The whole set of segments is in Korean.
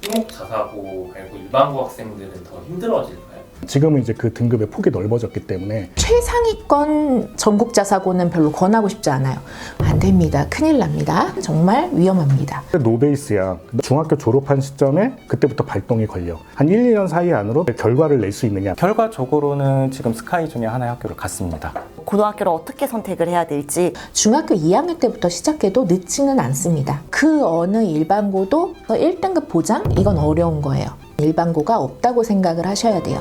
특목 자사고 말고 일반고 학생들은 더 힘들어질까요? 지금은 이제 그 등급의 폭이 넓어졌기 때문에 최상위권 전국자사고는 별로 권하고 싶지 않아요. 안 됩니다. 큰일 납니다. 정말 위험합니다. 노베이스야. 중학교 졸업한 시점에 그때부터 발동이 걸려. 한 1, 2년 사이 안으로 결과를 낼 수 있느냐. 결과적으로는 지금 스카이 중에 하나의 학교를 갔습니다. 고등학교를 어떻게 선택을 해야 될지 중학교 2학년 때부터 시작해도 늦지는 않습니다. 그 어느 일반고도 1등급 보장? 이건 어려운 거예요. 일반고가 없다고 생각을 하셔야 돼요.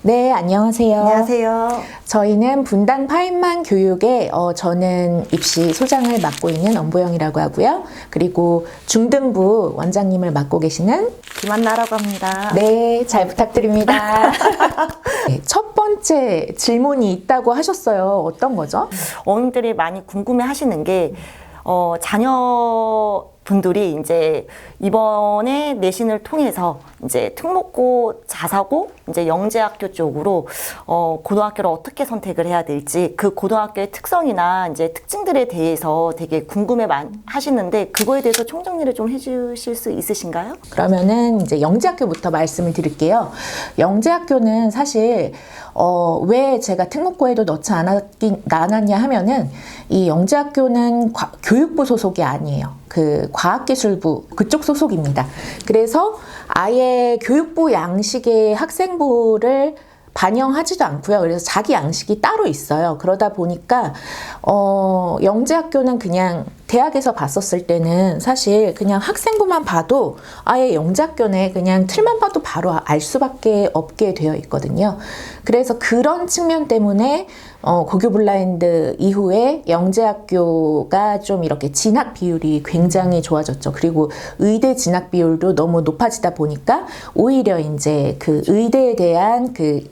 네, 안녕하세요. 안녕하세요. 저희는 분당 파인만 교육에 저는 입시 소장을 맡고 있는 엄보영이라고 하고요. 그리고 중등부 원장님을 맡고 계시는 김한나라고 합니다. 네, 잘 부탁드립니다. 네, 첫 번째 질문이 있다고 하셨어요. 어떤 거죠? 어머님들이 많이 궁금해 하시는 게 자녀분들이 이제 이번에 내신을 통해서 이제 특목고 자사고 이제 영재학교 쪽으로 고등학교를 어떻게 선택을 해야 될지 그 고등학교의 특성이나 이제 특징들에 대해서 되게 궁금해 하시는데 그거에 대해서 총정리를 좀 해주실 수 있으신가요? 그러면은 이제 영재학교부터 말씀을 드릴게요. 영재학교는 사실 왜 제가 특목고에도 넣지 않았냐 하면은 이 영재학교는 교육부 소속이 아니에요. 그 과학기술부 그쪽 소속입니다. 그래서 아예 교육부 양식의 학생부를 반영하지도 않고요. 그래서 자기 양식이 따로 있어요. 그러다 보니까 영재학교는 그냥 대학에서 봤었을 때는 사실 그냥 학생부만 봐도 아예 영재학교네 그냥 틀만 봐도 바로 알 수밖에 없게 되어 있거든요. 그래서 그런 측면 때문에 고교 블라인드 이후에 영재학교가 좀 이렇게 진학 비율이 굉장히 좋아졌죠. 그리고 의대 진학 비율도 너무 높아지다 보니까 오히려 이제 그 의대에 대한 그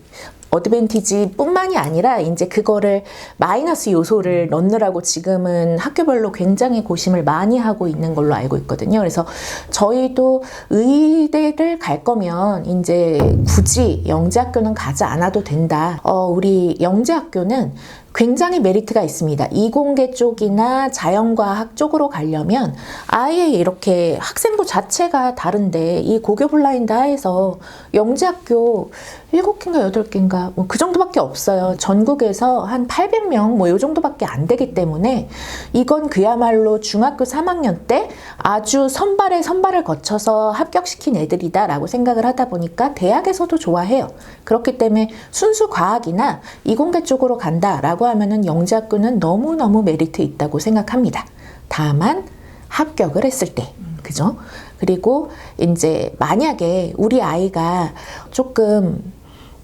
어드밴티지 뿐만이 아니라 이제 그거를 마이너스 요소를 넣느라고 지금은 학교별로 굉장히 고심을 많이 하고 있는 걸로 알고 있거든요. 그래서 저희도 의대를 갈 거면 이제 굳이 영재학교는 가지 않아도 된다. 우리 영재학교는 굉장히 메리트가 있습니다. 이공계 쪽이나 자연과학 쪽으로 가려면 아예 이렇게 학생부 자체가 다른데 이 고교 블라인드 하에서 영재학교 7개인가 8개인가 뭐 그 정도밖에 없어요. 전국에서 한 800명 뭐 이 정도밖에 안 되기 때문에 이건 그야말로 중학교 3학년 때 아주 선발을 거쳐서 합격시킨 애들이다 라고 생각을 하다 보니까 대학에서도 좋아해요. 그렇기 때문에 순수 과학이나 이공계 쪽으로 간다라고 하면은 영재학교는 너무너무 메리트 있다고 생각합니다. 다만 합격을 했을 때, 그죠? 그리고 이제 만약에 우리 아이가 조금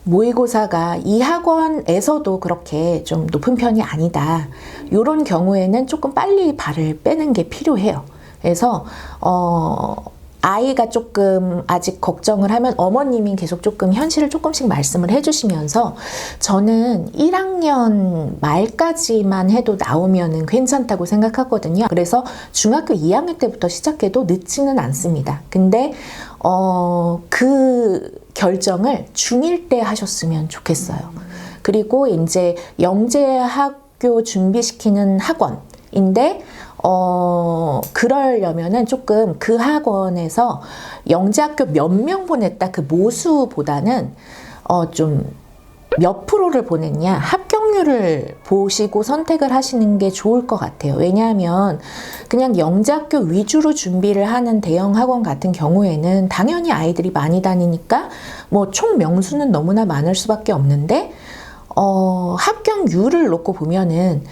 모의고사가 이 학원에서도 그렇게 좀 높은 편이 아니다. 이런 경우에는 조금 빨리 발을 빼는 게 필요해요. 그래서 아이가 조금 아직 걱정을 하면 어머님이 계속 조금 현실을 조금씩 말씀을 해주시면서 저는 1학년 말까지만 해도 나오면은 괜찮다고 생각하거든요. 그래서 중학교 2학년 때부터 시작해도 늦지는 않습니다. 근데 그 결정을 중1 때 하셨으면 좋겠어요. 그리고 이제 영재학교 준비시키는 학원인데 그러려면은 조금 그 학원에서 영재학교 몇 명 보냈다 그 모수보다는 좀 몇 프로를 보냈냐 합격률을 보시고 선택을 하시는 게 좋을 것 같아요. 왜냐하면 그냥 영재학교 위주로 준비를 하는 대형 학원 같은 경우에는 당연히 아이들이 많이 다니니까 뭐 총 명수는 너무나 많을 수밖에 없는데 합격률을 놓고 보면은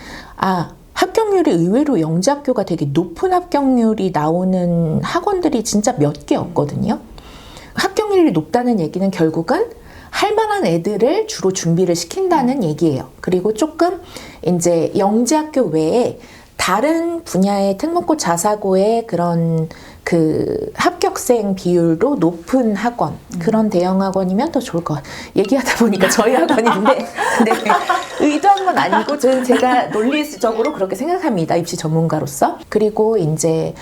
합격률이 의외로 영재학교가 되게 높은 합격률이 나오는 학원들이 진짜 몇 개 없거든요. 합격률이 높다는 얘기는 결국은 할 만한 애들을 주로 준비를 시킨다는 얘기예요. 그리고 조금 이제 영재학교 외에 다른 분야의 특목고 자사고의 그런 그 합격생 비율도 높은 학원, 그런 대형 학원이면 더 좋을 것 같아요. 얘기하다 보니까 저희 학원인데 네, 의도한 건 아니고 저는 제가 논리적으로 그렇게 생각합니다. 입시 전문가로서. 그리고 이제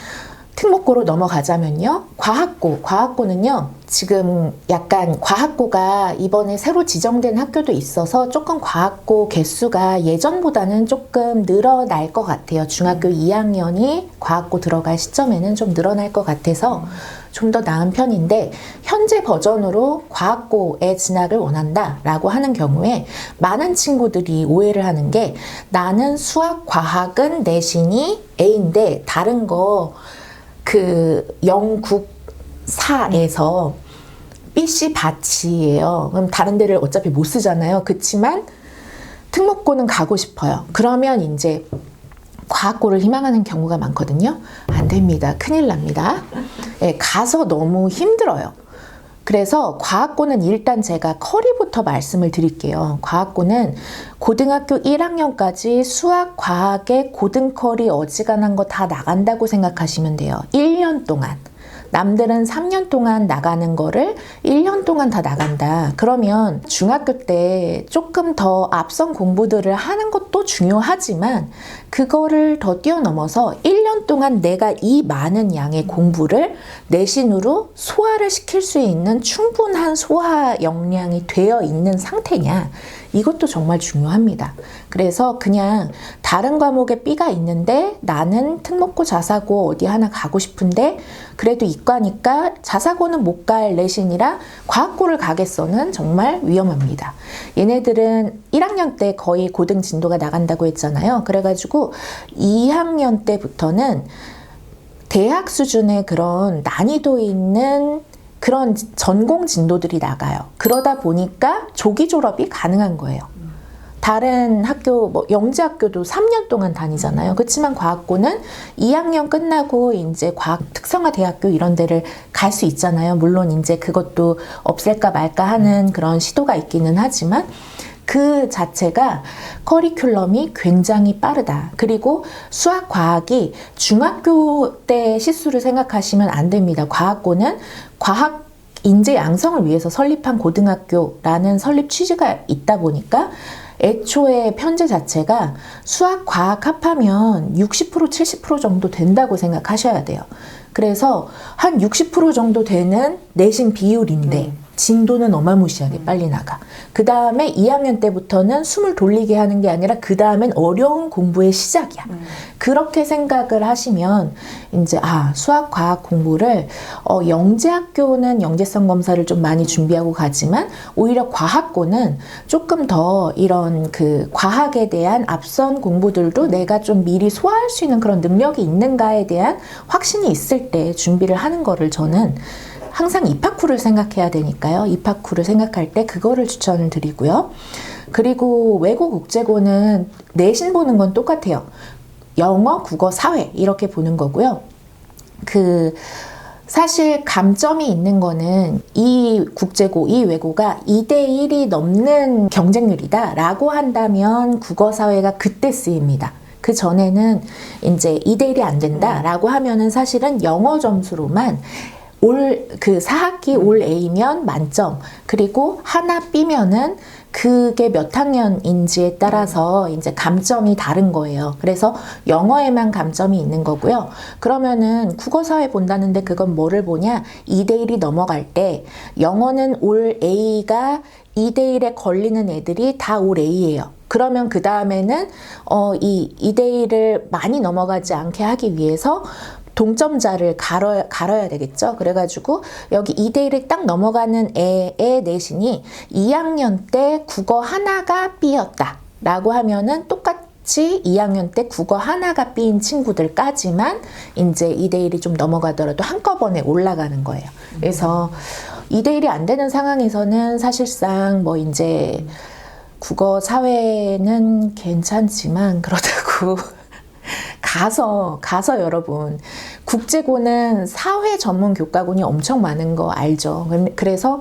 특목고로 넘어가자면요. 과학고는요. 지금 약간 과학고가 이번에 새로 지정된 학교도 있어서 조금 과학고 개수가 예전보다는 조금 늘어날 것 같아요. 중학교 2학년이 과학고 들어갈 시점에는 좀 늘어날 것 같아서 좀 더 나은 편인데, 현재 버전으로 과학고에 진학을 원한다라고 하는 경우에 많은 친구들이 오해를 하는 게, 나는 수학, 과학은 내신이 A인데 다른 거 영국사에서 BC 바치예요. 그럼 다른 데를 어차피 못 쓰잖아요. 그치만 특목고는 가고 싶어요. 그러면 이제 과학고를 희망하는 경우가 많거든요. 안 됩니다. 큰일 납니다. 네, 가서 너무 힘들어요. 그래서 과학고는 일단 제가 커리부터 말씀을 드릴게요. 과학고는 고등학교 1학년까지 수학, 과학의 고등커리 어지간한 거 다 나간다고 생각하시면 돼요. 1년 동안. 남들은 3년 동안 나가는 거를 1년 동안 다 나간다. 그러면 중학교 때 조금 더 앞선 공부들을 하는 것도 중요하지만, 그거를 더 뛰어넘어서 1년 동안 내가 이 많은 양의 공부를 내신으로 소화를 시킬 수 있는 충분한 소화 역량이 되어 있는 상태냐, 이것도 정말 중요합니다. 그래서 그냥 다른 과목에 B가 있는데 나는 특목고 자사고 어디 하나 가고 싶은데 그래도 이과니까 자사고는 못 갈 내신이라 과학고를 가겠어는 정말 위험합니다. 얘네들은 1학년 때 거의 고등 진도가 나간다고 했잖아요. 그래가지고 2학년 때부터는 대학 수준의 그런 난이도 있는 그런 전공 진도들이 나가요. 그러다 보니까 조기 졸업이 가능한 거예요. 다른 학교, 영재학교도 3년 동안 다니잖아요. 그렇지만 과학고는 2학년 끝나고 이제 과학 특성화 대학교 이런 데를 갈 수 있잖아요. 물론 이제 그것도 없앨까 말까 하는 그런 시도가 있기는 하지만, 그 자체가 커리큘럼이 굉장히 빠르다. 그리고 수학, 과학이 중학교 때 시수를 생각하시면 안 됩니다. 과학고는 과학 인재 양성을 위해서 설립한 고등학교라는 설립 취지가 있다 보니까 애초에 편제 자체가 수학, 과학 합하면 60%, 70% 정도 된다고 생각하셔야 돼요. 그래서 한 60% 정도 되는 내신 비율인데 진도는 어마무시하게 빨리 나가. 그 다음에 2학년 때부터는 숨을 돌리게 하는 게 아니라 그 다음엔 어려운 공부의 시작이야. 그렇게 생각을 하시면 이제 수학, 과학 공부를 영재학교는 영재성 검사를 좀 많이 준비하고 가지만, 오히려 과학고는 조금 더 이런 그 과학에 대한 앞선 공부들도 내가 좀 미리 소화할 수 있는 그런 능력이 있는가에 대한 확신이 있을 때 준비를 하는 거를 저는 항상 입학후를 생각해야 되니까요. 입학후를 생각할 때 그거를 추천을 드리고요. 그리고 외고 국제고는 내신 보는 건 똑같아요. 영어, 국어, 사회 이렇게 보는 거고요. 사실 감점이 있는 거는 이 국제고, 이 외고가 2대1이 넘는 경쟁률이다 라고 한다면 국어, 사회가 그때 쓰입니다. 그 전에는 이제 2대1이 안 된다 라고 하면은 사실은 영어 점수로만 그 4학기 올 A면 만점, 그리고 하나 B면은 그게 몇 학년인지에 따라서 이제 감점이 다른 거예요. 그래서 영어에만 감점이 있는 거고요. 그러면은 국어 사회 본다는데 그건 뭐를 보냐? 2대1이 넘어갈 때 영어는 올 A가 2대1에 걸리는 애들이 다 올 A예요. 그러면 그 다음에는 이 2대1을 많이 넘어가지 않게 하기 위해서 동점자를 갈아야 되겠죠. 그래가지고 여기 2대1이 딱 넘어가는 애의 내신이 2학년 때 국어 하나가 B였다 라고 하면은 똑같이 2학년 때 국어 하나가 B인 친구들까지만 이제 2대1이 좀 넘어가더라도 한꺼번에 올라가는 거예요. 그래서 2대1이 안 되는 상황에서는 사실상 이제 국어 사회는 괜찮지만 그렇다고 가서 여러분, 국제고는 사회 전문 교과군이 엄청 많은 거 알죠? 그래서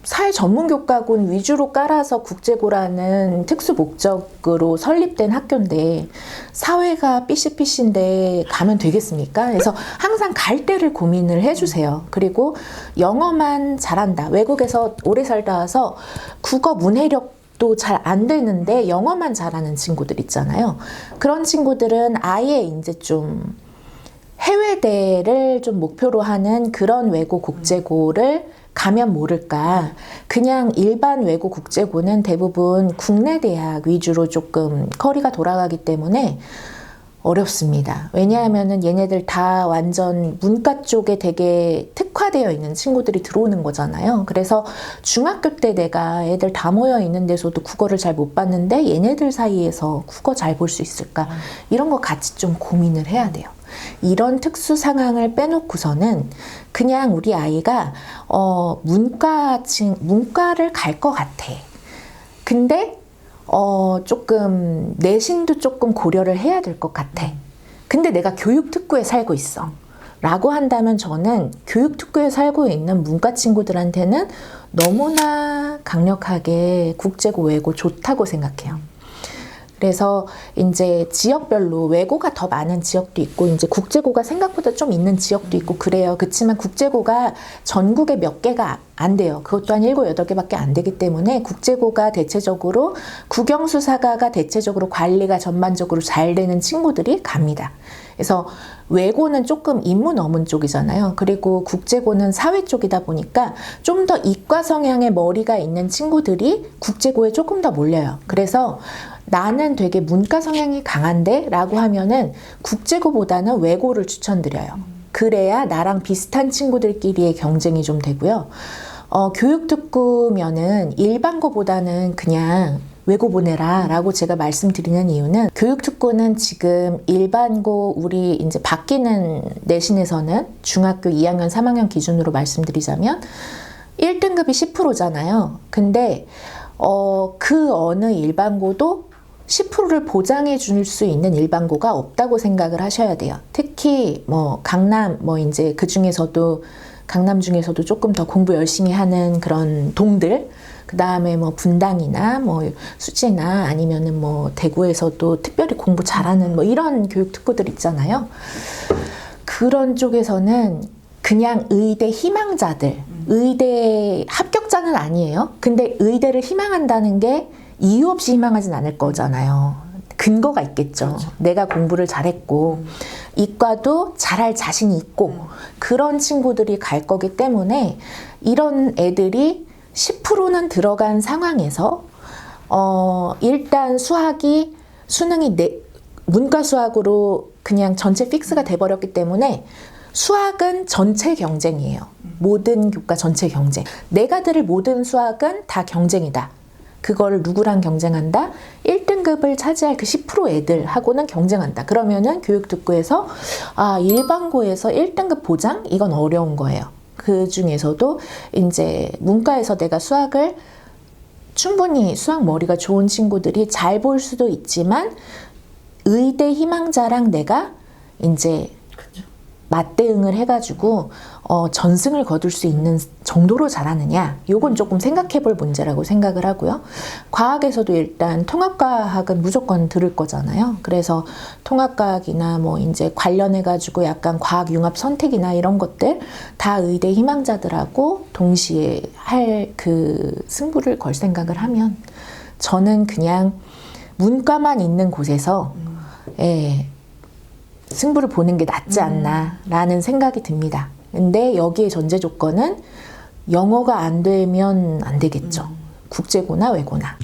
사회 전문 교과군 위주로 깔아서 국제고라는 특수 목적으로 설립된 학교인데 사회가 삐씨삐씨인데 가면 되겠습니까? 그래서 항상 갈 때를 고민을 해주세요. 그리고 영어만 잘한다. 외국에서 오래 살다 와서 국어 문해력 또 잘 안 되는데 영어만 잘하는 친구들 있잖아요. 그런 친구들은 아예 이제 좀 해외대를 좀 목표로 하는 그런 외고 국제고를 가면 모를까. 그냥 일반 외고 국제고는 대부분 국내 대학 위주로 조금 커리가 돌아가기 때문에 어렵습니다. 왜냐하면은 얘네들 다 완전 문과 쪽에 되게 특화되어 있는 친구들이 들어오는 거잖아요. 그래서 중학교 때 내가 애들 다 모여 있는 데서도 국어를 잘 못 봤는데 얘네들 사이에서 국어 잘 볼 수 있을까? 이런 거 같이 좀 고민을 해야 돼요. 이런 특수 상황을 빼놓고서는 그냥 우리 아이가 문과를 갈 것 같아. 근데 조금 내신도 조금 고려를 해야 될 것 같아. 근데 내가 교육특구에 살고 있어. 라고 한다면 저는 교육특구에 살고 있는 문과 친구들한테는 너무나 강력하게 국제고 외고 좋다고 생각해요. 그래서 이제 지역별로 외고가 더 많은 지역도 있고 이제 국제고가 생각보다 좀 있는 지역도 있고 그래요. 그렇지만 국제고가 전국에 몇 개가 안 돼요. 그것 또한 7, 8개밖에 안 되기 때문에 국제고가 대체적으로 국영수사과가 대체적으로 관리가 전반적으로 잘 되는 친구들이 갑니다. 그래서 외고는 조금 인문 어문 쪽이잖아요. 그리고 국제고는 사회 쪽이다 보니까 좀 더 이과 성향의 머리가 있는 친구들이 국제고에 조금 더 몰려요. 그래서 나는 되게 문과 성향이 강한데? 라고 하면은 국제고보다는 외고를 추천드려요. 그래야 나랑 비슷한 친구들끼리의 경쟁이 좀 되고요. 교육특구면은 일반고보다는 그냥 외고 보내라 라고 제가 말씀드리는 이유는 교육특구는 지금 일반고 우리 이제 바뀌는 내신에서는 중학교 2학년, 3학년 기준으로 말씀드리자면 1등급이 10%잖아요. 근데 그 어느 일반고도 10%를 보장해 줄 수 있는 일반고가 없다고 생각을 하셔야 돼요. 특히 뭐 강남 이제 그 중에서도 강남 중에서도 조금 더 공부 열심히 하는 그런 동들, 그 다음에 뭐 분당이나 뭐 수지나 아니면은 뭐 대구에서도 특별히 공부 잘하는 뭐 이런 교육특구들 있잖아요. 그런 쪽에서는 그냥 의대 희망자들, 의대 합격자는 아니에요. 근데 의대를 희망한다는 게 이유 없이 희망하진 않을 거잖아요. 근거가 있겠죠. 그렇죠. 내가 공부를 잘했고 이과도 잘할 자신이 있고 그런 친구들이 갈 거기 때문에 이런 애들이 10%는 들어간 상황에서 일단 수능이 문과 수학으로 그냥 전체 픽스가 돼버렸기 때문에 수학은 전체 경쟁이에요. 모든 교과 전체 경쟁. 내가 들을 모든 수학은 다 경쟁이다. 그걸 누구랑 경쟁한다? 1등급을 차지할 그 10% 애들하고는 경쟁한다. 그러면은 교육특구에서 일반고에서 1등급 보장? 이건 어려운 거예요. 그 중에서도 이제 문과에서 내가 수학을 충분히 수학 머리가 좋은 친구들이 잘 볼 수도 있지만 의대 희망자랑 내가 이제 맞대응을 해가지고 전승을 거둘 수 있는 정도로 잘하느냐, 요건 조금 생각해 볼 문제라고 생각을 하고요. 과학에서도 일단 통합과학은 무조건 들을 거잖아요. 그래서 통합과학이나 뭐 이제 관련해가지고 약간 과학융합 선택이나 이런 것들 다 의대 희망자들하고 동시에 할 그 승부를 걸 생각을 하면 저는 그냥 문과만 있는 곳에서 승부를 보는 게 낫지 않나라는 생각이 듭니다. 근데 여기에 전제 조건은 영어가 안 되면 안 되겠죠. 국제고나 외고나.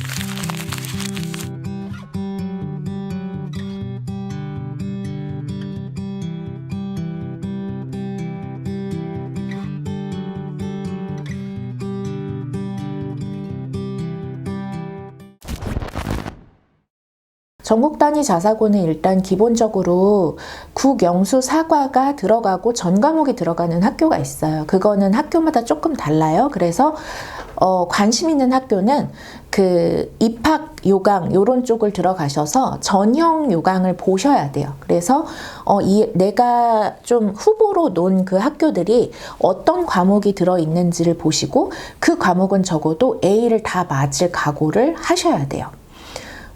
전국 단위 자사고는 일단 기본적으로 국영수 사과가 들어가고 전 과목이 들어가는 학교가 있어요. 그거는 학교마다 조금 달라요. 그래서 관심 있는 학교는 그 입학 요강 요런 쪽을 들어가셔서 전형 요강을 보셔야 돼요. 그래서 내가 좀 후보로 놓은 그 학교들이 어떤 과목이 들어있는지를 보시고 그 과목은 적어도 A를 다 맞을 각오를 하셔야 돼요.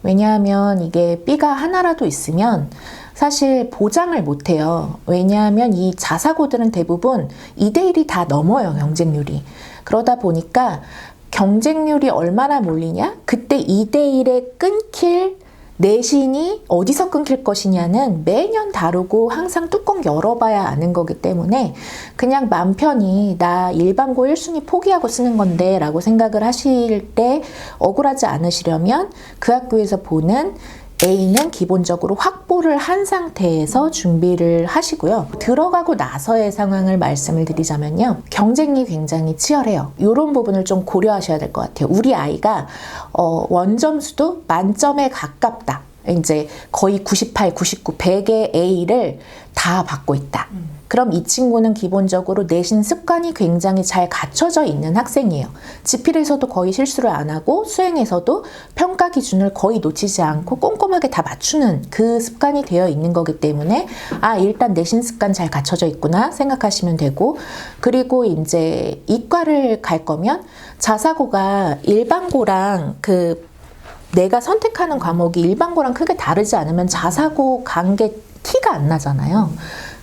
왜냐하면 이게 B가 하나라도 있으면 사실 보장을 못해요. 왜냐하면 이 자사고들은 대부분 2대1이 다 넘어요, 경쟁률이. 그러다 보니까 경쟁률이 얼마나 몰리냐? 그때 2대1에 끊길 내신이 어디서 끊길 것이냐는 매년 다르고 항상 뚜껑 열어봐야 아는 거기 때문에 그냥 맘 편히 나 일반고 1순위 포기하고 쓰는 건데 라고 생각을 하실 때 억울하지 않으시려면 그 학교에서 보는 A는 기본적으로 확보를 한 상태에서 준비를 하시고요. 들어가고 나서의 상황을 말씀을 드리자면요. 경쟁이 굉장히 치열해요. 이런 부분을 좀 고려하셔야 될 것 같아요. 우리 아이가 원점수도 만점에 가깝다. 이제 거의 98, 99, 100의 A를 다 받고 있다. 그럼 이 친구는 기본적으로 내신 습관이 굉장히 잘 갖춰져 있는 학생이에요. 지필에서도 거의 실수를 안 하고 수행에서도 평가 기준을 거의 놓치지 않고 꼼꼼하게 다 맞추는 그 습관이 되어 있는 거기 때문에 일단 내신 습관 잘 갖춰져 있구나 생각하시면 되고, 그리고 이제 이과를 갈 거면 자사고가 일반고랑 내가 선택하는 과목이 일반고랑 크게 다르지 않으면 자사고 간 게 티가 안 나잖아요.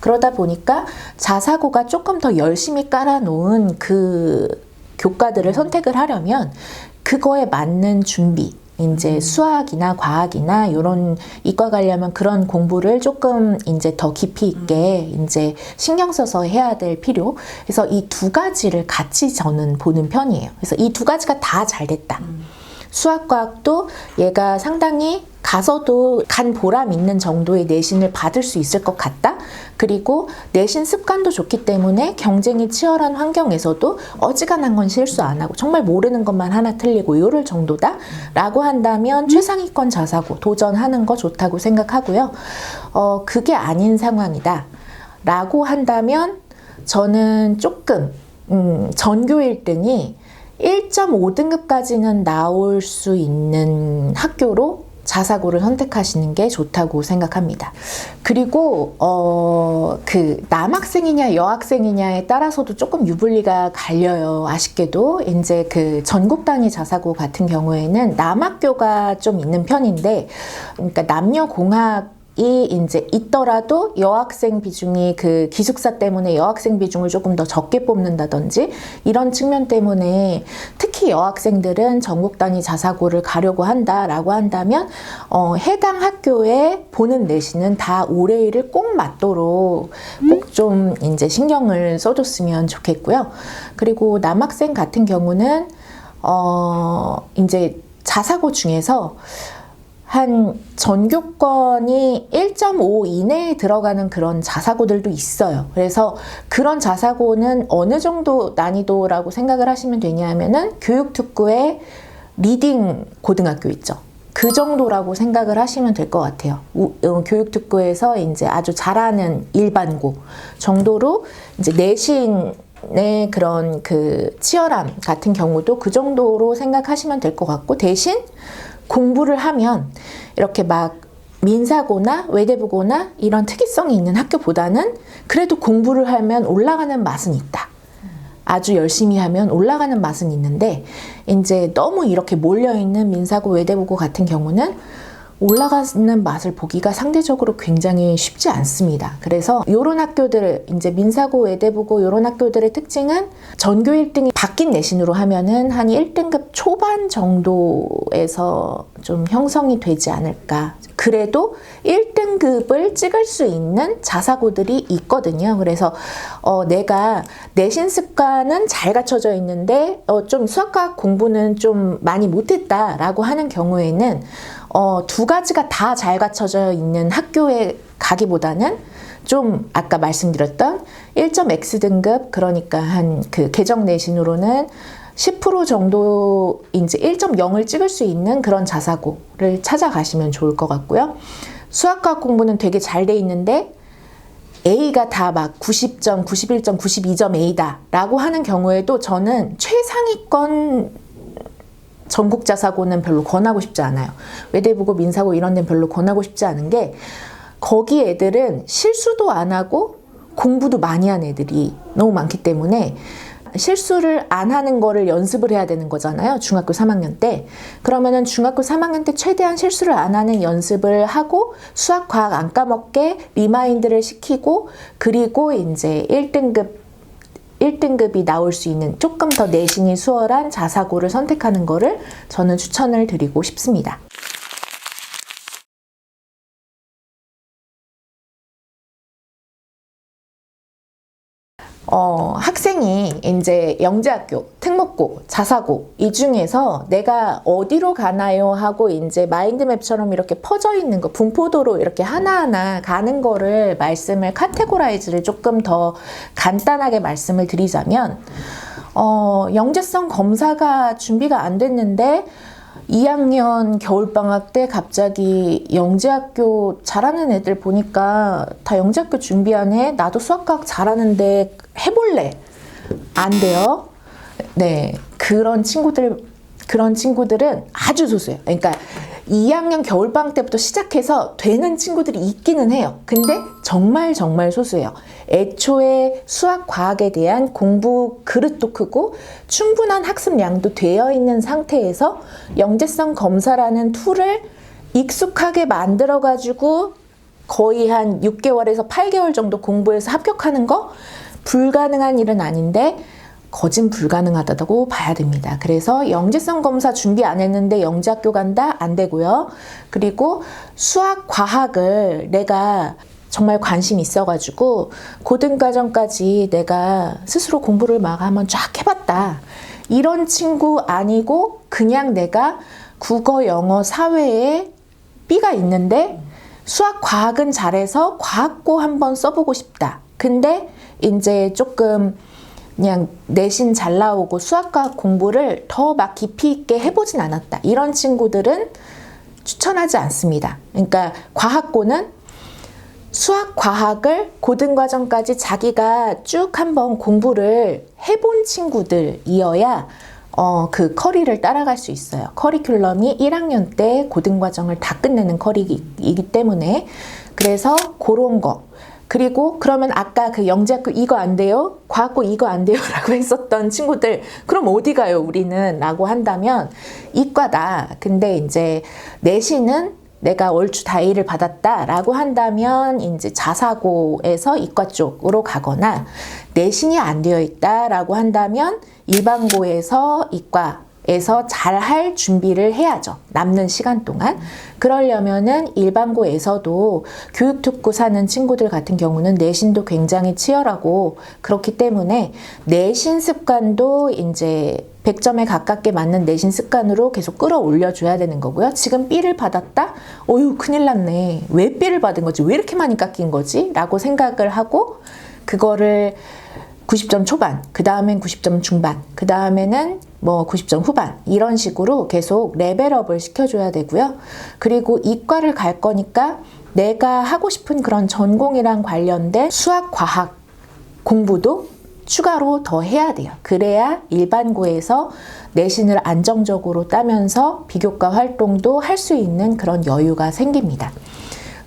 그러다 보니까 자사고가 조금 더 열심히 깔아놓은 그 교과들을 선택을 하려면 그거에 맞는 준비, 이제 수학이나 과학이나 이런 이과 가려면 그런 공부를 조금 이제 더 깊이 있게 이제 신경 써서 해야 될 필요. 그래서 이 두 가지를 같이 저는 보는 편이에요. 그래서 이 두 가지가 다 잘 됐다. 수학과학도 얘가 상당히 가서도 간 보람 있는 정도의 내신을 받을 수 있을 것 같다. 그리고 내신 습관도 좋기 때문에 경쟁이 치열한 환경에서도 어지간한 건 실수 안 하고 정말 모르는 것만 하나 틀리고 요럴 정도다 라고 한다면 최상위권 자사고 도전하는 거 좋다고 생각하고요. 그게 아닌 상황이다 라고 한다면 저는 조금 전교 1등이 1.5등급까지는 나올 수 있는 학교로 자사고를 선택하시는 게 좋다고 생각합니다. 그리고 남학생이냐 여학생이냐에 따라서도 조금 유불리가 갈려요. 아쉽게도 이제 전국 단위 자사고 같은 경우에는 남학교가 좀 있는 편인데, 그러니까 남녀 공학 이제 있더라도 여학생 비중이 기숙사 때문에 여학생 비중을 조금 더 적게 뽑는다든지 이런 측면 때문에 특히 여학생들은 전국 단위 자사고를 가려고 한다라고 한다면 해당 학교에 보는 내신은 다 올해일을 꼭 맞도록 꼭 좀 이제 신경을 써줬으면 좋겠고요. 그리고 남학생 같은 경우는 이제 자사고 중에서 한 전교권이 1.5 이내에 들어가는 그런 자사고들도 있어요. 그래서 그런 자사고는 어느 정도 난이도라고 생각을 하시면 되냐면은 교육특구의 리딩 고등학교 있죠. 그 정도라고 생각을 하시면 될 것 같아요. 교육특구에서 이제 아주 잘하는 일반고 정도로 이제 내신의 그런 치열함 같은 경우도 그 정도로 생각하시면 될 것 같고, 대신 공부를 하면 이렇게 막 민사고나 외대부고나 이런 특이성이 있는 학교보다는 그래도 공부를 하면 올라가는 맛은 있다. 아주 열심히 하면 올라가는 맛은 있는데, 이제 너무 이렇게 몰려있는 민사고 외대부고 같은 경우는 올라가는 맛을 보기가 상대적으로 굉장히 쉽지 않습니다. 그래서 이런 학교들, 이제 민사고, 외대부고 이런 학교들의 특징은 전교 1등이 바뀐 내신으로 하면은 한 1등급 초반 정도에서 좀 형성이 되지 않을까. 그래도 1등급을 찍을 수 있는 자사고들이 있거든요. 그래서 내가 내신 습관은 잘 갖춰져 있는데 좀 수학과학 공부는 좀 많이 못했다라고 하는 경우에는 두 가지가 다 잘 갖춰져 있는 학교에 가기보다는 좀 아까 말씀드렸던 1.X 등급, 그러니까 한 개정 내신으로는 10% 정도 이제 1.0을 찍을 수 있는 그런 자사고를 찾아가시면 좋을 것 같고요. 수학과학 공부는 되게 잘 돼 있는데 A가 다 막 90점, 91점, 92점 A다 라고 하는 경우에도 저는 최상위권 전국 자사고는 별로 권하고 싶지 않아요. 외대부고, 민사고 이런 데는 별로 권하고 싶지 않은 게, 거기 애들은 실수도 안 하고 공부도 많이 한 애들이 너무 많기 때문에 실수를 안 하는 거를 연습을 해야 되는 거잖아요. 중학교 3학년 때. 그러면은 중학교 3학년 때 최대한 실수를 안 하는 연습을 하고 수학, 과학 안 까먹게 리마인드를 시키고, 그리고 이제 1등급이 나올 수 있는 조금 더 내신이 수월한 자사고를 선택하는 거를 저는 추천을 드리고 싶습니다. 학생이 이제 영재학교, 특목고, 자사고 이 중에서 내가 어디로 가나요 하고 이제 마인드맵처럼 이렇게 퍼져 있는 거, 분포도로 이렇게 하나하나 가는 거를 말씀을 카테고라이즈를 조금 더 간단하게 말씀을 드리자면, 영재성 검사가 준비가 안 됐는데 2학년 겨울방학 때 갑자기 영재학교 잘하는 애들 보니까 다 영재학교 준비하네. 나도 수학과학 잘하는데 해볼래. 안 돼요. 네, 그런 친구들은 아주 소수예요. 그러니까 2학년 겨울방학 때부터 시작해서 되는 친구들이 있기는 해요. 근데 정말 소수예요. 애초에 수학, 과학에 대한 공부 그릇도 크고 충분한 학습량도 되어 있는 상태에서 영재성 검사라는 툴을 익숙하게 만들어가지고 거의 한 6개월에서 8개월 정도 공부해서 합격하는 거 불가능한 일은 아닌데 거진 불가능하다고 봐야 됩니다. 그래서 영재성 검사 준비 안 했는데 영재학교 간다? 안 되고요. 그리고 수학, 과학을 내가 정말 관심 있어가지고 고등과정까지 내가 스스로 공부를 막 한번 쫙 해봤다. 이런 친구 아니고 그냥 내가 국어, 영어, 사회에 B가 있는데 수학, 과학은 잘해서 과학고 한번 써보고 싶다. 근데 이제 조금 그냥 내신 잘 나오고 수학과학 공부를 더 막 깊이 있게 해보진 않았다. 이런 친구들은 추천하지 않습니다. 그러니까 과학고는 수학, 과학을 고등과정까지 자기가 쭉 한번 공부를 해본 친구들이어야 그 커리를 따라갈 수 있어요. 커리큘럼이 1학년 때 고등과정을 다 끝내는 커리이기 때문에. 그래서 그런 거. 그리고 그러면 아까 그 영재학교 이거 안 돼요? 과학고 이거 안 돼요? 라고 했었던 친구들, 그럼 어디 가요 우리는? 라고 한다면 이과다. 근데 이제 내신은 내가 얼추 다 A를 받았다 라고 한다면 이제 자사고에서 이과 쪽으로 가거나, 내신이 안 되어 있다 라고 한다면 일반고에서 이과에서 잘할 준비를 해야죠. 남는 시간 동안. 그러려면은 일반고에서도 교육특구 사는 친구들 같은 경우는 내신도 굉장히 치열하고 그렇기 때문에 내신 습관도 이제 100점에 가깝게 맞는 내신 습관으로 계속 끌어올려 줘야 되는 거고요. 지금 B를 받았다? 어휴, 큰일 났네. 왜 B를 받은 거지? 왜 이렇게 많이 깎인 거지? 라고 생각을 하고 그거를 90점 초반, 그 다음엔 90점 중반, 그 다음에는 뭐 90점 후반, 이런 식으로 계속 레벨업을 시켜줘야 되고요. 그리고 이과를 갈 거니까 내가 하고 싶은 그런 전공이랑 관련된 수학, 과학 공부도 추가로 더 해야 돼요. 그래야 일반고에서 내신을 안정적으로 따면서 비교과 활동도 할 수 있는 그런 여유가 생깁니다.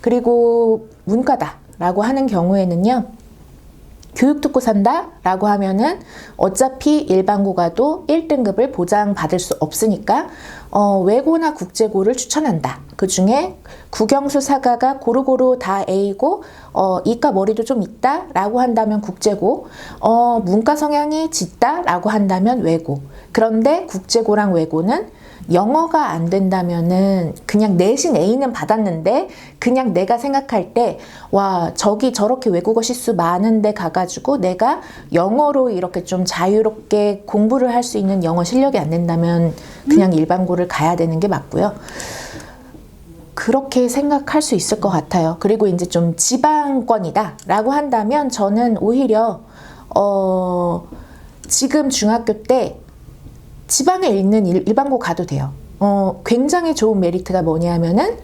그리고 문과다라고 하는 경우에는요, 교육특구 산다 라고 하면은 어차피 일반고 가도 1등급을 보장받을 수 없으니까 외고나 국제고를 추천한다. 그 중에 국영수 사과가 고루고루 다 A고 이과 머리도 좀 있다 라고 한다면 국제고, 문과 성향이 짙다 라고 한다면 외고. 그런데 국제고랑 외고는 영어가 안 된다면은 그냥 내신 A는 받았는데 그냥 내가 생각할 때 와, 저기 저렇게 외국어 실수 많은데 가가지고 내가 영어로 이렇게 좀 자유롭게 공부를 할 수 있는 영어 실력이 안 된다면 그냥 일반고를 가야 되는 게 맞고요. 그렇게 생각할 수 있을 것 같아요. 그리고 이제 좀 지방권이다 라고 한다면 저는 오히려 지금 중학교 때 지방에 있는 일반고 가도 돼요. 굉장히 좋은 메리트가 뭐냐면은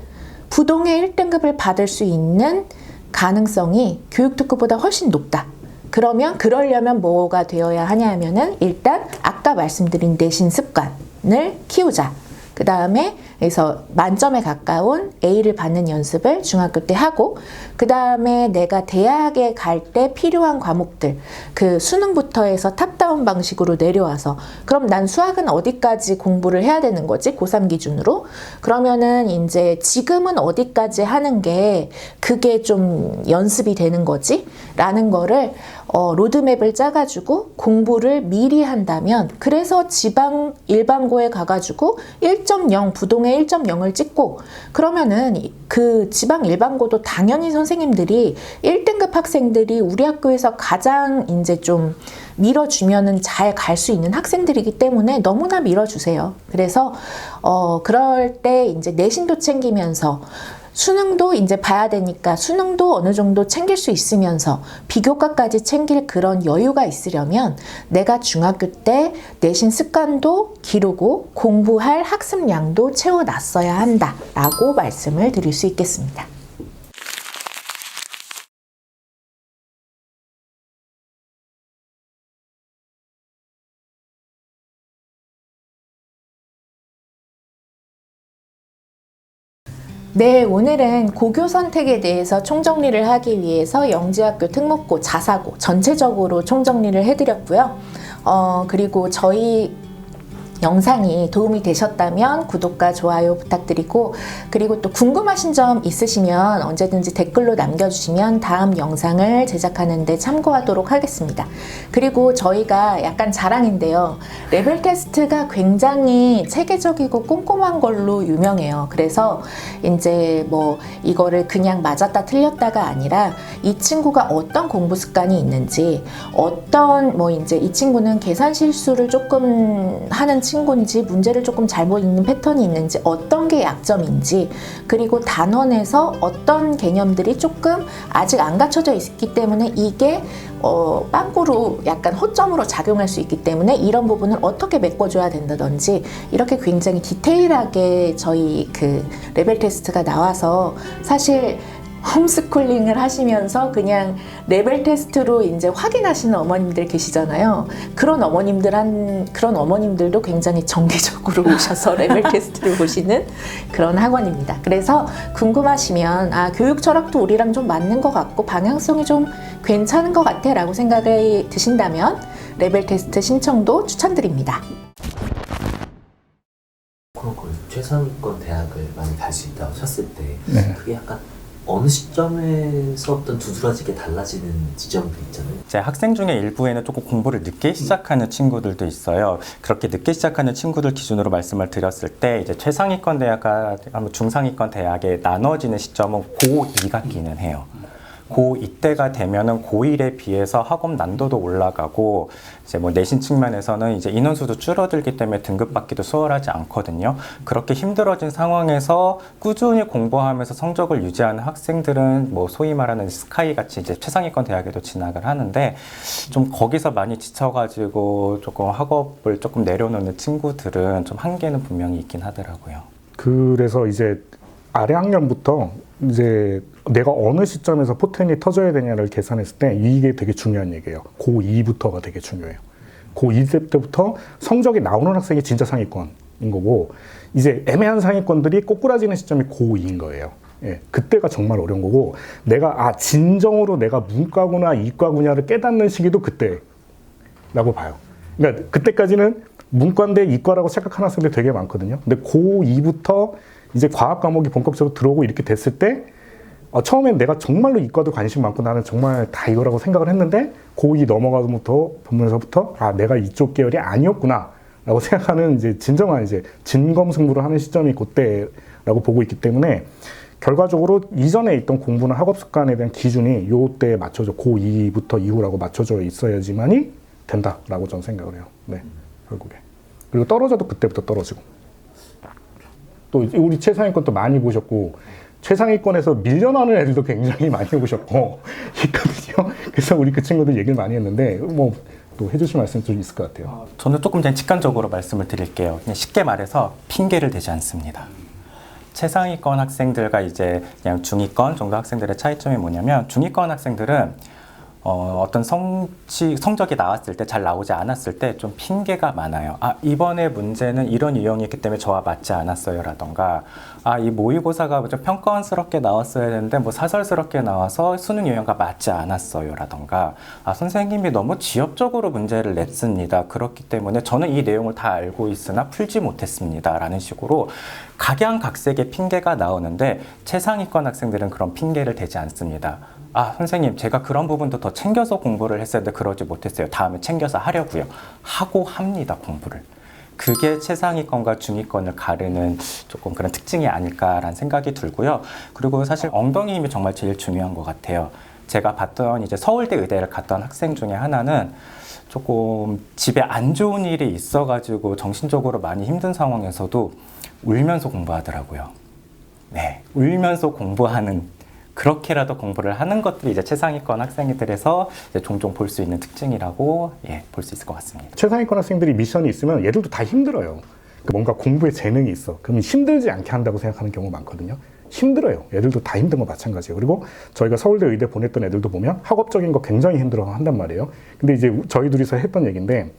부동의 1등급을 받을 수 있는 가능성이 교육특구보다 훨씬 높다. 그러려면 뭐가 되어야 하냐면은 일단 아까 말씀드린 내신 습관을 키우자. 그 다음에 그래서 만점에 가까운 A를 받는 연습을 중학교 때 하고, 그 다음에 내가 대학에 갈 때 필요한 과목들, 그 수능부터 해서 탑다운 방식으로 내려와서 그럼 난 수학은 어디까지 공부를 해야 되는 거지? 고3 기준으로. 그러면은 이제 지금은 어디까지 하는 게 그게 좀 연습이 되는 거지? 라는 거를 로드맵을 짜가지고 공부를 미리 한다면, 그래서 지방 일반고에 가가지고 1등 1.0 부동의 1.0을 찍고 그러면은 그 지방 일반고도 당연히 선생님들이 1등급 학생들이 우리 학교에서 가장 이제 좀 밀어주면은 잘 갈 수 있는 학생들이기 때문에 너무나 밀어주세요. 그래서 그럴 때 이제 내신도 챙기면서 수능도 이제 봐야 되니까 수능도 어느 정도 챙길 수 있으면서 비교과까지 챙길 그런 여유가 있으려면 내가 중학교 때 내신 습관도 기르고 공부할 학습량도 채워놨어야 한다라고 말씀을 드릴 수 있겠습니다. 네, 오늘은 고교 선택에 대해서 총정리를 하기 위해서 영재학교 특목고, 자사고 전체적으로 총정리를 해드렸고요. 그리고 저희 영상이 도움이 되셨다면 구독과 좋아요 부탁드리고, 그리고 또 궁금하신 점 있으시면 언제든지 댓글로 남겨주시면 다음 영상을 제작하는 데 참고하도록 하겠습니다. 그리고 저희가 약간 자랑인데요. 레벨 테스트가 굉장히 체계적이고 꼼꼼한 걸로 유명해요. 그래서 이제 뭐 이거를 그냥 맞았다 틀렸다가 아니라 이 친구가 어떤 공부 습관이 있는지, 어떤 뭐 이제 이 친구는 계산 실수를 조금 하는 친구인지, 문제를 조금 잘 보이는 패턴이 있는지, 어떤 게 약점인지, 그리고 단원에서 어떤 개념들이 조금 아직 안 갖춰져 있기 때문에 이게 빵꾸로 약간 호점으로 작용할 수 있기 때문에 이런 부분을 어떻게 메꿔줘야 된다든지, 이렇게 굉장히 디테일하게 저희 그 레벨 테스트가 나와서 사실 홈스쿨링을 하시면서 그냥 레벨 테스트로 이제 확인하시는 어머님들 계시잖아요. 그런 어머님들도 굉장히 정기적으로 오셔서 레벨 테스트를 보시는 그런 학원입니다. 그래서 궁금하시면 교육 철학도 우리랑 좀 맞는 것 같고 방향성이 좀 괜찮은 것 같아 라고 생각이 드신다면 레벨 테스트 신청도 추천드립니다. 그렇고 최상위권 대학을 많이 갈 수 있다고 쳤을 때 네. 그게 약간 어느 시점에서부터 두드러지게 달라지는 지점도 있잖아요. 제 학생 중에 일부에는 조금 공부를 늦게 시작하는 친구들도 있어요. 그렇게 늦게 시작하는 친구들 기준으로 말씀을 드렸을 때 이제 최상위권 대학과 중상위권 대학에 나눠지는 시점은 고2 같기는 해요. 고2 때가 되면은 고1에 비해서 학업 난도도 올라가고 이제 뭐 내신 측면에서는 이제 인원수도 줄어들기 때문에 등급받기도 수월하지 않거든요. 그렇게 힘들어진 상황에서 꾸준히 공부하면서 성적을 유지하는 학생들은 뭐 소위 말하는 스카이 같이 이제 최상위권 대학에도 진학을 하는데, 좀 거기서 많이 지쳐가지고 조금 학업을 조금 내려놓는 친구들은 좀 한계는 분명히 있긴 하더라고요. 그래서 이제 아래 학년부터 이제 내가 어느 시점에서 포텐이 터져야 되냐를 계산했을 때 이게 되게 중요한 얘기예요. 고2부터가 되게 중요해요. 고2 때부터 성적이 나오는 학생이 진짜 상위권인 거고, 이제 애매한 상위권들이 꼬꾸라지는 시점이 고2인 거예요. 예, 그때가 정말 어려운 거고, 내가 진정으로 내가 문과구나 이과구냐를 깨닫는 시기도 그때라고 봐요. 그러니까 그때까지는 문과인데 이과라고 생각하는 학생들이 되게 많거든요. 근데 고2부터 이제 과학 과목이 본격적으로 들어오고 이렇게 됐을 때 처음엔 내가 정말로 이과도 관심 많고 나는 정말 다 이거라고 생각을 했는데 고2 넘어가서부터 보면서부터 내가 이쪽 계열이 아니었구나 라고 생각하는 이제 진정한 이제 진검승부를 하는 시점이 그때라고 보고 있기 때문에, 결과적으로 이전에 있던 공부나 학업 습관에 대한 기준이 요때에 맞춰져 고2부터 이후라고 맞춰져 있어야지만이 된다라고 저는 생각을 해요. 네, 결국에. 그리고 떨어져도 그때부터 떨어지고. 또 우리 최상위권도 많이 보셨고, 최상위권에서 밀려나는 애들도 굉장히 많이 보셨고 있거든요. 그래서 우리 그 친구들 얘기를 많이 했는데 뭐 또 해주실 말씀 좀 있을 것 같아요. 저는 조금 그냥 직관적으로 말씀을 드릴게요. 그냥 쉽게 말해서 핑계를 대지 않습니다. 최상위권 학생들과 이제 그냥 중위권 정도 학생들의 차이점이 뭐냐면, 중위권 학생들은 어떤 성적이 나왔을 때 잘 나오지 않았을 때 좀 핑계가 많아요. 이번에 문제는 이런 유형이기 때문에 저와 맞지 않았어요 라던가, 이 모의고사가 좀 평가원스럽게 나왔어야 되는데 뭐 사설스럽게 나와서 수능 유형과 맞지 않았어요 라던가, 선생님이 너무 지엽적으로 문제를 냈습니다. 그렇기 때문에 저는 이 내용을 다 알고 있으나 풀지 못했습니다 라는 식으로 각양각색의 핑계가 나오는데, 최상위권 학생들은 그런 핑계를 대지 않습니다. 선생님 제가 그런 부분도 더 챙겨서 공부를 했었는데 그러지 못했어요. 다음에 챙겨서 하려고요. 하고 합니다, 공부를. 그게 최상위권과 중위권을 가르는 조금 그런 특징이 아닐까라는 생각이 들고요. 그리고 사실 엉덩이 힘이 정말 제일 중요한 것 같아요. 제가 봤던 이제 서울대 의대를 갔던 학생 중에 하나는 조금 집에 안 좋은 일이 있어가지고 정신적으로 많이 힘든 상황에서도 울면서 공부하더라고요. 네, 울면서 공부하는, 그렇게라도 공부를 하는 것들이 이제 최상위권 학생들에서 이제 종종 볼 수 있는 특징이라고 볼 수 있을 것 같습니다. 최상위권 학생들이 미션이 있으면 얘들도 다 힘들어요. 뭔가 공부에 재능이 있어. 그러면 힘들지 않게 한다고 생각하는 경우가 많거든요. 힘들어요. 애들도 다 힘든 거 마찬가지예요. 그리고 저희가 서울대 의대 보냈던 애들도 보면 학업적인 거 굉장히 힘들어 한단 말이에요. 근데 이제 저희 둘이서 했던 얘기인데,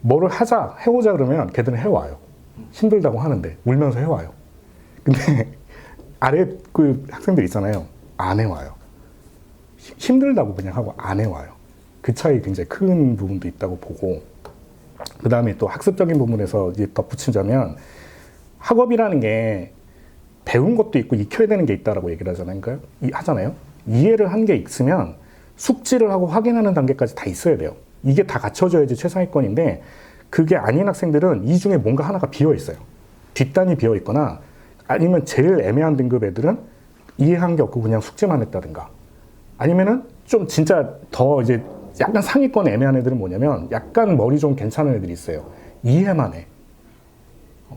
뭐를 하자, 해오자 그러면 걔들은 해와요. 힘들다고 하는데 울면서 해와요. 근데 아래 그 학생들 있잖아요. 안 해와요. 힘들다고 그냥 하고 안 해와요. 그 차이 굉장히 큰 부분도 있다고 보고, 그 다음에 또 학습적인 부분에서 이제 덧붙이자면, 학업이라는 게 배운 것도 있고 익혀야 되는 게 있다라고 얘기를 하잖아요. 이해를 한 게 있으면 숙지를 하고 확인하는 단계까지 다 있어야 돼요. 이게 다 갖춰져야지 최상위권인데, 그게 아닌 학생들은 이 중에 뭔가 하나가 비어 있어요. 뒷단이 비어 있거나, 아니면 제일 애매한 등급 애들은 이해한 게 없고 그냥 숙제만 했다든가, 아니면은 좀 진짜 더 이제 약간 상위권 애매한 애들은 뭐냐면 약간 머리 좀 괜찮은 애들이 있어요. 이해만 해.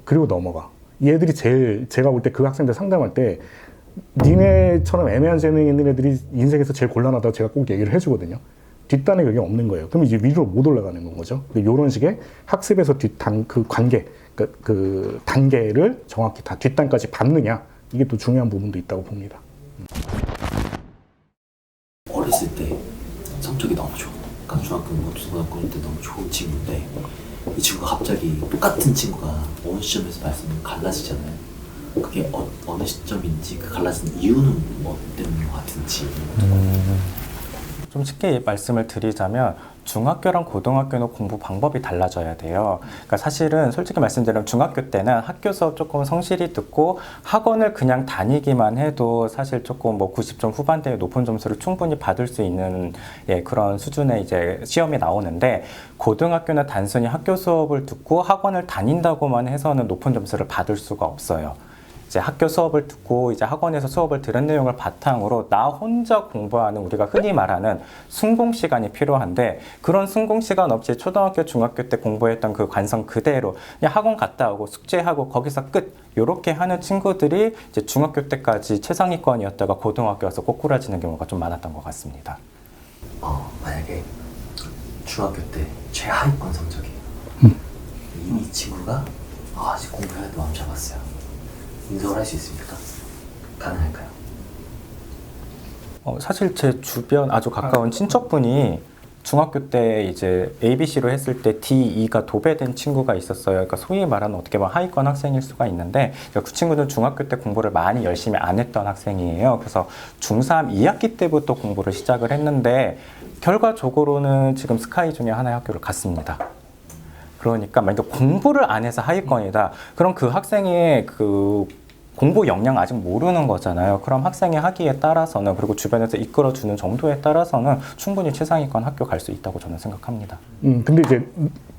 그리고 넘어가. 이 애들이 제일, 제가 볼 때 그 학생들 상담할 때 니네처럼 애매한 재능이 있는 애들이 인생에서 제일 곤란하다고 제가 꼭 얘기를 해주거든요. 뒷단에 그게 없는 거예요. 그럼 이제 위로 못 올라가는 건 거죠. 이런 식의 학습에서 뒷단, 그 관계, 그 단계를 정확히 다 뒷단까지 밟느냐, 이게 또 중요한 부분도 있다고 봅니다. 어렸을 때 성적이 너무 좋고, 그러니까 중학교, 고등학교 때 너무 좋은 친구인데, 이 친구가 갑자기 똑같은 친구가 어느 시점에서 말씀이 갈라지잖아요. 그게 어느 시점인지, 그 갈라진 이유는 뭐 때문인 것 같은지. 좀 쉽게 말씀을 드리자면, 중학교랑 고등학교는 공부 방법이 달라져야 돼요. 그러니까 사실은 솔직히 말씀드리면 중학교 때는 학교 수업 조금 성실히 듣고 학원을 그냥 다니기만 해도 사실 조금 뭐 90점 후반대의 높은 점수를 충분히 받을 수 있는 그런 수준의 이제 시험이 나오는데, 고등학교는 단순히 학교 수업을 듣고 학원을 다닌다고만 해서는 높은 점수를 받을 수가 없어요. 이제 학교 수업을 듣고 이제 학원에서 수업을 들은 내용을 바탕으로 나 혼자 공부하는, 우리가 흔히 말하는 순공 시간이 필요한데, 그런 순공 시간 없이 초등학교, 중학교 때 공부했던 그 관성 그대로 그냥 학원 갔다 오고 숙제하고 거기서 끝, 이렇게 하는 친구들이 이제 중학교 때까지 최상위권이었다가 고등학교 와서 꼬꾸라지는 경우가 좀 많았던 것 같습니다. 만약에 중학교 때 최하위권 성적이에요. 이 친구가 이제 공부해야 마음 잡았어요. 인정을 할 수 있습니까? 가능할까요? 사실 제 주변 아주 가까운 친척분이 중학교 때 이제 ABC로 했을 때 D2가 도배된 친구가 있었어요. 그러니까 소위 말하는 어떻게 보면 하위권 학생일 수가 있는데, 그 친구는 중학교 때 공부를 많이 열심히 안 했던 학생이에요. 그래서 중3 2학기 때부터 공부를 시작을 했는데, 결과적으로는 지금 스카이 중에 하나의 학교를 갔습니다. 그러니까 만약에 공부를 안 해서 하위권이다, 그럼 그 학생의 그 공부 역량 아직 모르는 거잖아요. 그럼 학생의 학위에 따라서는, 그리고 주변에서 이끌어주는 정도에 따라서는 충분히 최상위권 학교 갈 수 있다고 저는 생각합니다. 근데 이제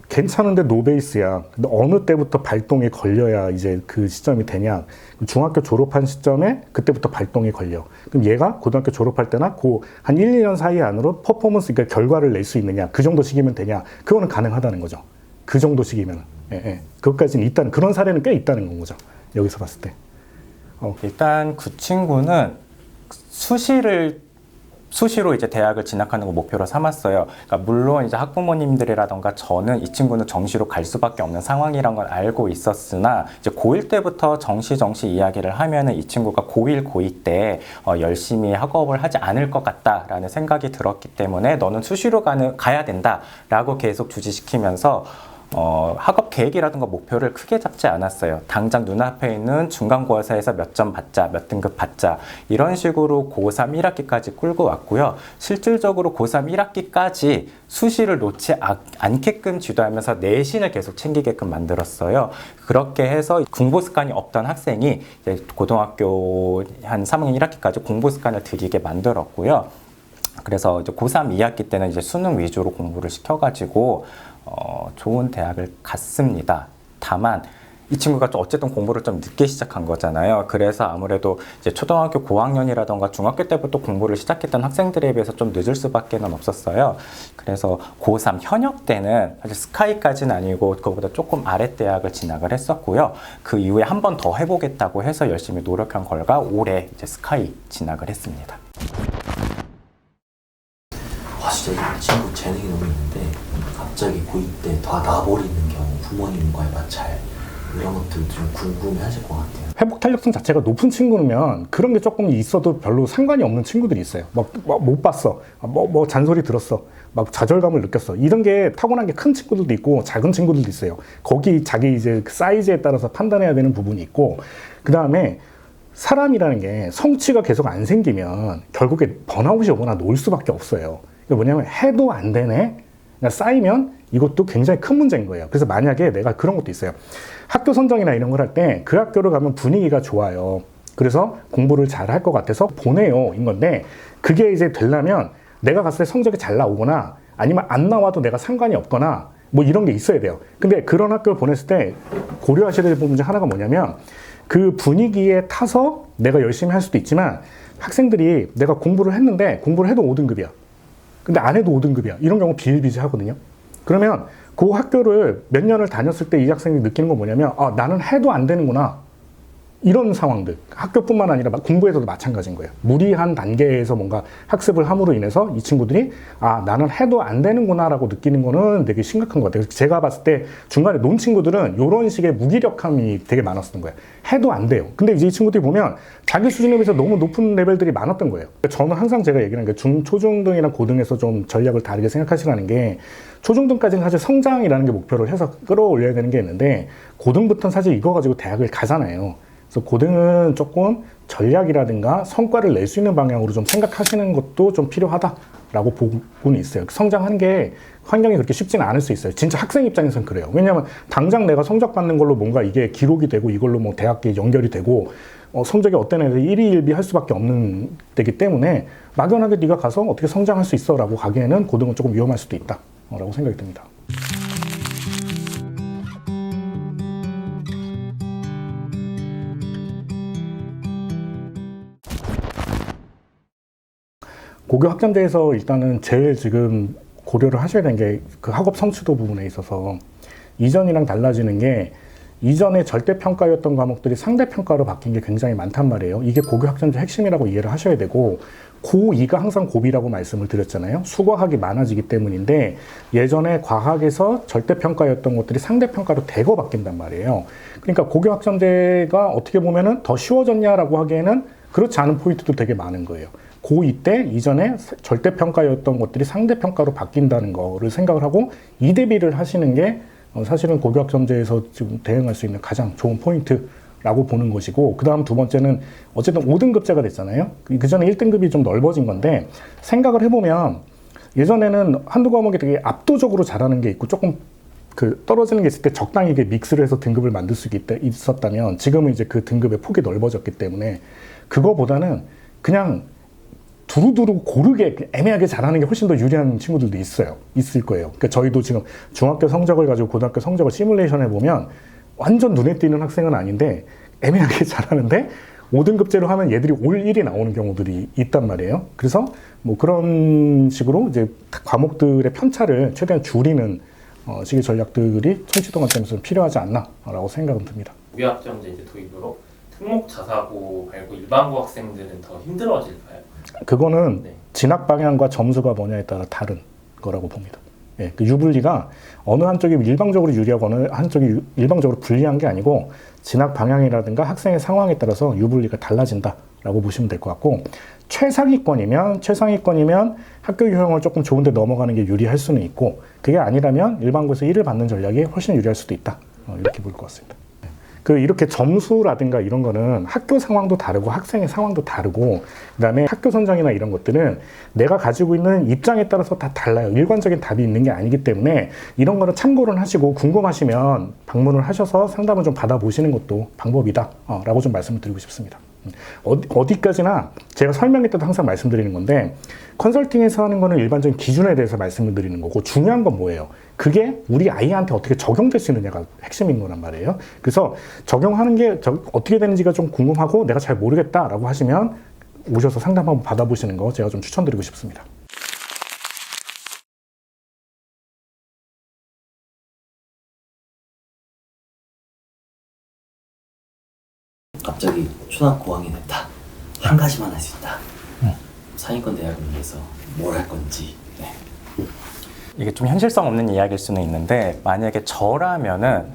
괜찮은데 노베이스야. 근데 어느 때부터 발동이 걸려야 이제 그 시점이 되냐. 중학교 졸업한 시점에 그때부터 발동이 걸려. 그럼 얘가 고등학교 졸업할 때나 한 1, 2년 사이 안으로 퍼포먼스, 그러니까 결과를 낼 수 있느냐. 그 정도 시기면 되냐. 그거는 가능하다는 거죠. 그 정도 시기면. 그것까지는 일단 그런 사례는 꽤 있다는 건 거죠. 여기서 봤을 때. 일단 그 친구는 수시로 이제 대학을 진학하는 걸 목표로 삼았어요. 그러니까 물론 이제 학부모님들이라던가 저는 이 친구는 정시로 갈 수밖에 없는 상황이란 걸 알고 있었으나, 이제 고1 때부터 정시 이야기를 하면은 이 친구가 고1, 고2 때 열심히 학업을 하지 않을 것 같다라는 생각이 들었기 때문에 너는 수시로 가야 된다라고 계속 주지시키면서 학업 계획이라든가 목표를 크게 잡지 않았어요. 당장 눈앞에 있는 중간고사에서 몇 점 받자, 몇 등급 받자, 이런 식으로 고3 1학기까지 끌고 왔고요. 실질적으로 고3 1학기까지 수시를 놓지 않게끔 지도하면서 내신을 계속 챙기게끔 만들었어요. 그렇게 해서 공부 습관이 없던 학생이 이제 고등학교 한 3학년 1학기까지 공부 습관을 들이게 만들었고요. 그래서 이제 고3 2학기 때는 이제 수능 위주로 공부를 시켜가지고 좋은 대학을 갔습니다. 다만 이 친구가 좀 어쨌든 공부를 좀 늦게 시작한 거잖아요. 그래서 아무래도 이제 초등학교 고학년이라던가 중학교 때부터 공부를 시작했던 학생들에 비해서 좀 늦을 수밖에 없었어요. 그래서 고3 현역 때는 사실 스카이까지는 아니고 그거보다 조금 아래 대학을 진학을 했었고요. 그 이후에 한 번 더 해보겠다고 해서 열심히 노력한 결과 올해 이제 스카이 진학을 했습니다. 와 진짜 이 친구 재능이 너무 있는데 갑자기 고2 때 다 나버리는 경우 부모님과의 마찰 이런 것들 좀 궁금해하실 것 같아요. 회복 탄력성 자체가 높은 친구면 그런 게 조금 있어도 별로 상관이 없는 친구들이 있어요. 막 못 봤어, 뭐 잔소리 들었어, 막 좌절감을 느꼈어. 이런 게 타고난 게 큰 친구들도 있고 작은 친구들도 있어요. 거기 자기 이제 그 사이즈에 따라서 판단해야 되는 부분이 있고, 그 다음에 사람이라는 게 성취가 계속 안 생기면 결국에 번아웃이 오거나 놓을 수밖에 없어요. 그게 뭐냐면 해도 안 되네. 그러니까 쌓이면 이것도 굉장히 큰 문제인 거예요. 그래서 만약에 내가 그런 것도 있어요. 학교 선정이나 이런 걸 할 때 그 학교를 가면 분위기가 좋아요. 그래서 공부를 잘 할 것 같아서 보내요. 인 건데 그게 이제 되려면 내가 갔을 때 성적이 잘 나오거나 아니면 안 나와도 내가 상관이 없거나 뭐 이런 게 있어야 돼요. 근데 그런 학교를 보냈을 때 고려하셔야 될 부분 중 하나가 뭐냐면 그 분위기에 타서 내가 열심히 할 수도 있지만 학생들이 내가 공부를 했는데 공부를 해도 5등급이야. 근데 안 해도 5등급이야. 이런 경우 비일비재하거든요. 그러면 그 학교를 몇 년을 다녔을 때 이 학생이 느끼는 건 뭐냐면 아, 나는 해도 안 되는구나. 이런 상황들, 학교뿐만 아니라 공부에서도 마찬가지인 거예요. 무리한 단계에서 뭔가 학습을 함으로 인해서 이 친구들이 아, 나는 해도 안 되는구나 라고 느끼는 거는 되게 심각한 것 같아요. 제가 봤을 때 중간에 논 친구들은 이런 식의 무기력함이 되게 많았던 거예요. 해도 안 돼요. 근데 이제 이 친구들이 보면 자기 수준에 비해서 너무 높은 레벨들이 많았던 거예요. 저는 항상 제가 얘기하는 게 초중등이나 고등에서 좀 전략을 다르게 생각하시라는 게 초중등까지는 사실 성장이라는 게 목표를 해서 끌어올려야 되는 게 있는데 고등부터는 사실 이거 가지고 대학을 가잖아요. 그래서 고등은 조금 전략이라든가 성과를 낼 수 있는 방향으로 좀 생각하시는 것도 좀 필요하다라고 보고는 있어요. 성장하는 게 환경이 그렇게 쉽지는 않을 수 있어요. 진짜 학생 입장에서는 그래요. 왜냐하면 당장 내가 성적 받는 걸로 뭔가 이게 기록이 되고 이걸로 뭐 대학에 연결이 되고 성적이 어떤 애들 일희일비 할 수밖에 없는 때기 때문에 막연하게 네가 가서 어떻게 성장할 수 있어 라고 가기에는 고등은 조금 위험할 수도 있다 라고 생각이 듭니다. 고교 학점제에서 일단은 제일 지금 고려를 하셔야 되는 게 그 학업 성취도 부분에 있어서 이전이랑 달라지는 게 이전에 절대평가였던 과목들이 상대평가로 바뀐 게 굉장히 많단 말이에요. 이게 고교 학점제 핵심이라고 이해를 하셔야 되고 고2가 항상 고비라고 말씀을 드렸잖아요. 수과학이 많아지기 때문인데 예전에 과학에서 절대평가였던 것들이 상대평가로 대거 바뀐단 말이에요. 그러니까 고교 학점제가 어떻게 보면은 더 쉬워졌냐라고 하기에는 그렇지 않은 포인트도 되게 많은 거예요. 고2 때 이전에 절대평가였던 것들이 상대평가로 바뀐다는 거를 생각을 하고 이 대비를 하시는 게 사실은 고교 학점제에서 지금 대응할 수 있는 가장 좋은 포인트라고 보는 것이고, 그 다음 두 번째는 어쨌든 5등급제가 됐잖아요. 그 전에 1등급이 좀 넓어진 건데 생각을 해보면 예전에는 한두 과목이 되게 압도적으로 잘하는 게 있고 조금 그 떨어지는 게 있을 때 적당히 믹스를 해서 등급을 만들 수 있었다면 지금은 이제 그 등급의 폭이 넓어졌기 때문에 그거보다는 그냥 두루두루 고르게 애매하게 잘하는 게 훨씬 더 유리한 친구들도 있을 거예요. 그러니까 저희도 지금 중학교 성적을 가지고 고등학교 성적을 시뮬레이션 해보면 완전 눈에 띄는 학생은 아닌데 애매하게 잘하는데 5등급제로 하면 얘들이 올 1이 나오는 경우들이 있단 말이에요. 그래서 뭐 그런 식으로 이제 과목들의 편차를 최대한 줄이는 식의 전략들이 성취도 관점에서 필요하지 않나라고 생각은 듭니다. 고교 학점제 이제 도입으로 특목 자사고 말고 일반고 학생들은 더 힘들어질까요? 그거는 네. 진학 방향과 점수가 뭐냐에 따라 다른 거라고 봅니다. 예, 그 유불리가 어느 한쪽이 일방적으로 유리하고 어느 한쪽이 일방적으로 불리한 게 아니고 진학 방향이라든가 학생의 상황에 따라서 유불리가 달라진다라고 보시면 될 것 같고, 최상위권이면 학교 유형을 조금 좋은 데 넘어가는 게 유리할 수는 있고, 그게 아니라면 일반고에서 1을 받는 전략이 훨씬 유리할 수도 있다. 이렇게 볼 것 같습니다. 이렇게 점수라든가 이런 거는 학교 상황도 다르고 학생의 상황도 다르고, 그 다음에 학교 선정이나 이런 것들은 내가 가지고 있는 입장에 따라서 다 달라요. 일관적인 답이 있는 게 아니기 때문에 이런 거는 참고를 하시고 궁금하시면 방문을 하셔서 상담을 좀 받아보시는 것도 방법이다 라고 좀 말씀을 드리고 싶습니다. 어디까지나 제가 설명회 때도 항상 말씀드리는 건데 컨설팅에서 하는 거는 일반적인 기준에 대해서 말씀을 드리는 거고 중요한 건 뭐예요? 그게 우리 아이한테 어떻게 적용될 수 있느냐가 핵심인 거란 말이에요. 그래서 적용하는 게 어떻게 되는지가 좀 궁금하고 내가 잘 모르겠다라고 하시면 오셔서 상담 한번 받아보시는 거 제가 좀 추천드리고 싶습니다. 갑자기 초등학교 고학년 했다. 한 가지만 할 수 있다. 상위권 대학을 위해서 뭘 할 건지. 네. 이게 좀 현실성 없는 이야기일 수는 있는데 만약에 저라면은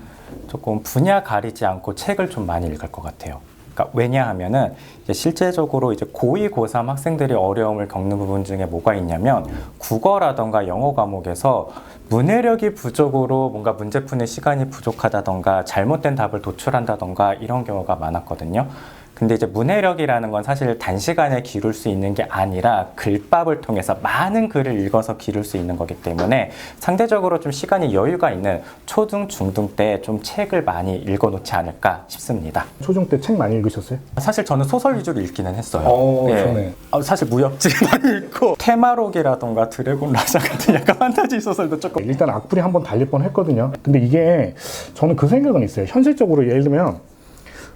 조금 분야 가리지 않고 책을 좀 많이 읽을 것 같아요. 그러니까 왜냐하면은 이제 실제적으로 이제 고2, 고3 학생들이 어려움을 겪는 부분 중에 뭐가 있냐면 국어라던가 영어 과목에서 문해력이 부족으로 뭔가 문제 푸는 시간이 부족하다던가 잘못된 답을 도출한다던가 이런 경우가 많았거든요. 근데 이제 문해력이라는 건 사실 단시간에 기룰 수 있는 게 아니라 글밥을 통해서 많은 글을 읽어서 기룰 수 있는 거기 때문에 상대적으로 좀 시간이 여유가 있는 초등, 중등 때 좀 책을 많이 읽어놓지 않을까 싶습니다. 초중 때 책 많이 읽으셨어요? 사실 저는 소설 위주로 읽기는 했어요. 좋네. 사실 무협지 많이 읽고 테마록이라던가 드래곤 라자 같은 약간 판타지 소설도 조금 일단 악플이 한번 달릴 뻔 했거든요. 근데 이게 저는 그 생각은 있어요. 현실적으로 예를 들면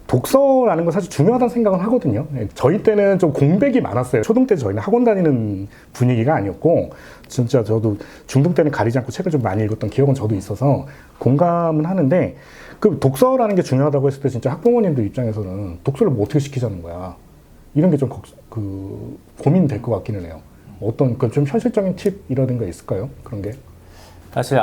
독서라는 건 사실 중요하다는 생각은 하거든요. 저희 때는 좀 공백이 많았어요. 초등 때 저희는 학원 다니는 분위기가 아니었고 진짜 저도 중등 때는 가리지 않고 책을 좀 많이 읽었던 기억은 저도 있어서 공감은 하는데 그 독서라는 게 중요하다고 했을 때 진짜 학부모님들 입장에서는 독서를 뭐 어떻게 시키자는 거야. 이런 게 좀 고민될 것 같기는 해요. 어떤 좀 현실적인 팁이라든가 있을까요? 그런 게? 사실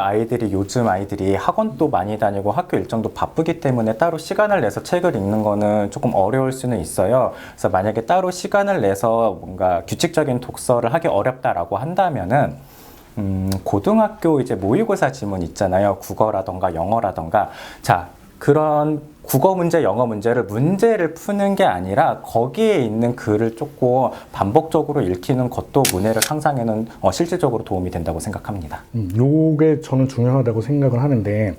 요즘 아이들이 학원도 많이 다니고 학교 일정도 바쁘기 때문에 따로 시간을 내서 책을 읽는 거는 조금 어려울 수는 있어요. 그래서 만약에 따로 시간을 내서 뭔가 규칙적인 독서를 하기 어렵다라고 한다면은 고등학교 이제 모의고사 지문 있잖아요. 국어라던가 영어라던가. 자, 그런 국어 문제, 영어 문제를 푸는 게 아니라 거기에 있는 글을 조금 반복적으로 읽히는 것도 문해력 향상에는 실질적으로 도움이 된다고 생각합니다. 요게 저는 중요하다고 생각을 하는데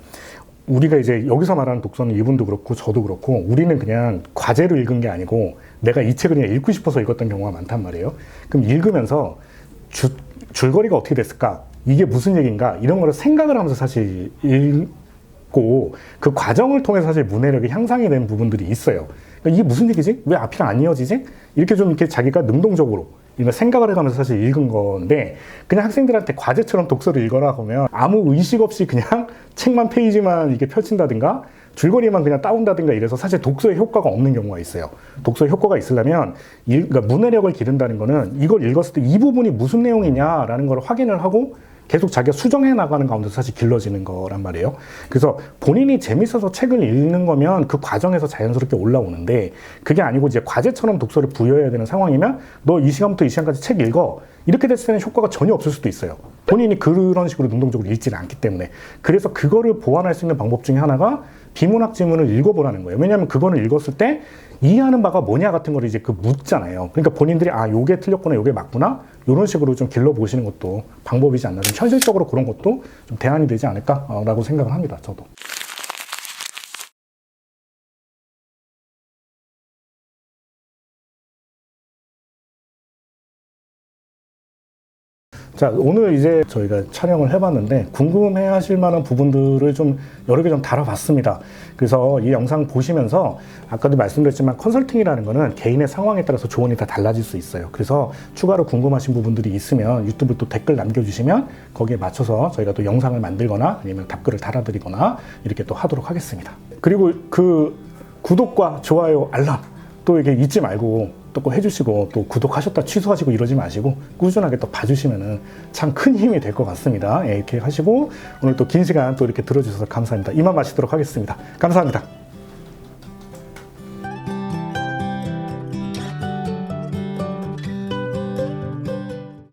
우리가 이제 여기서 말하는 독서는 이분도 그렇고 저도 그렇고 우리는 그냥 과제로 읽은 게 아니고 내가 이 책을 그냥 읽고 싶어서 읽었던 경우가 많단 말이에요. 그럼 읽으면서 줄거리가 어떻게 됐을까? 이게 무슨 얘기인가? 이런 거를 생각을 하면서 사실 읽고 그 과정을 통해서 사실 문해력이 향상이 된 부분들이 있어요. 그러니까 이게 무슨 얘기지? 왜 앞이랑 안 이어지지? 이렇게 좀 이렇게 자기가 능동적으로 이런 생각을 해가면서 사실 읽은 건데 그냥 학생들한테 과제처럼 독서를 읽어라 하면 아무 의식 없이 그냥 책만 페이지만 이게 펼친다든가 줄거리만 그냥 따온다든가 이래서 사실 독서의 효과가 없는 경우가 있어요. 독서의 효과가 있으려면 그러니까 문해력을 기른다는 거는 이걸 읽었을 때 이 부분이 무슨 내용이냐라는 걸 확인을 하고 계속 자기가 수정해 나가는 가운데서 사실 길러지는 거란 말이에요. 그래서 본인이 재밌어서 책을 읽는 거면 그 과정에서 자연스럽게 올라오는데 그게 아니고 이제 과제처럼 독서를 부여해야 되는 상황이면 너 이 시간부터 이 시간까지 책 읽어. 이렇게 됐을 때는 효과가 전혀 없을 수도 있어요. 본인이 그런 식으로 능동적으로 읽지는 않기 때문에. 그래서 그거를 보완할 수 있는 방법 중에 하나가 비문학 지문을 읽어보라는 거예요. 왜냐하면 그거는 읽었을 때 이해하는 바가 뭐냐 같은 걸 이제 묻잖아요. 그러니까 본인들이 요게 틀렸구나, 요게 맞구나 이런 식으로 좀 길러보시는 것도 방법이지 않나. 좀 현실적으로 그런 것도 좀 대안이 되지 않을까라고 생각을 합니다. 저도. 자, 오늘 이제 저희가 촬영을 해봤는데 궁금해 하실 만한 부분들을 좀 여러 개 좀 다뤄봤습니다. 그래서 이 영상 보시면서 아까도 말씀드렸지만 컨설팅이라는 거는 개인의 상황에 따라서 조언이 다 달라질 수 있어요. 그래서 추가로 궁금하신 부분들이 있으면 유튜브 또 댓글 남겨주시면 거기에 맞춰서 저희가 또 영상을 만들거나 아니면 답글을 달아드리거나 이렇게 또 하도록 하겠습니다. 그리고 그 구독과 좋아요, 알람 또 이렇게 잊지 말고 또 꼭 해주시고 또 구독하셨다 취소하시고 이러지 마시고 꾸준하게 또 봐주시면은 참 큰 힘이 될 것 같습니다. 예, 이렇게 하시고 오늘 또 긴 시간 또 이렇게 들어주셔서 감사합니다. 이만 마치도록 하겠습니다. 감사합니다.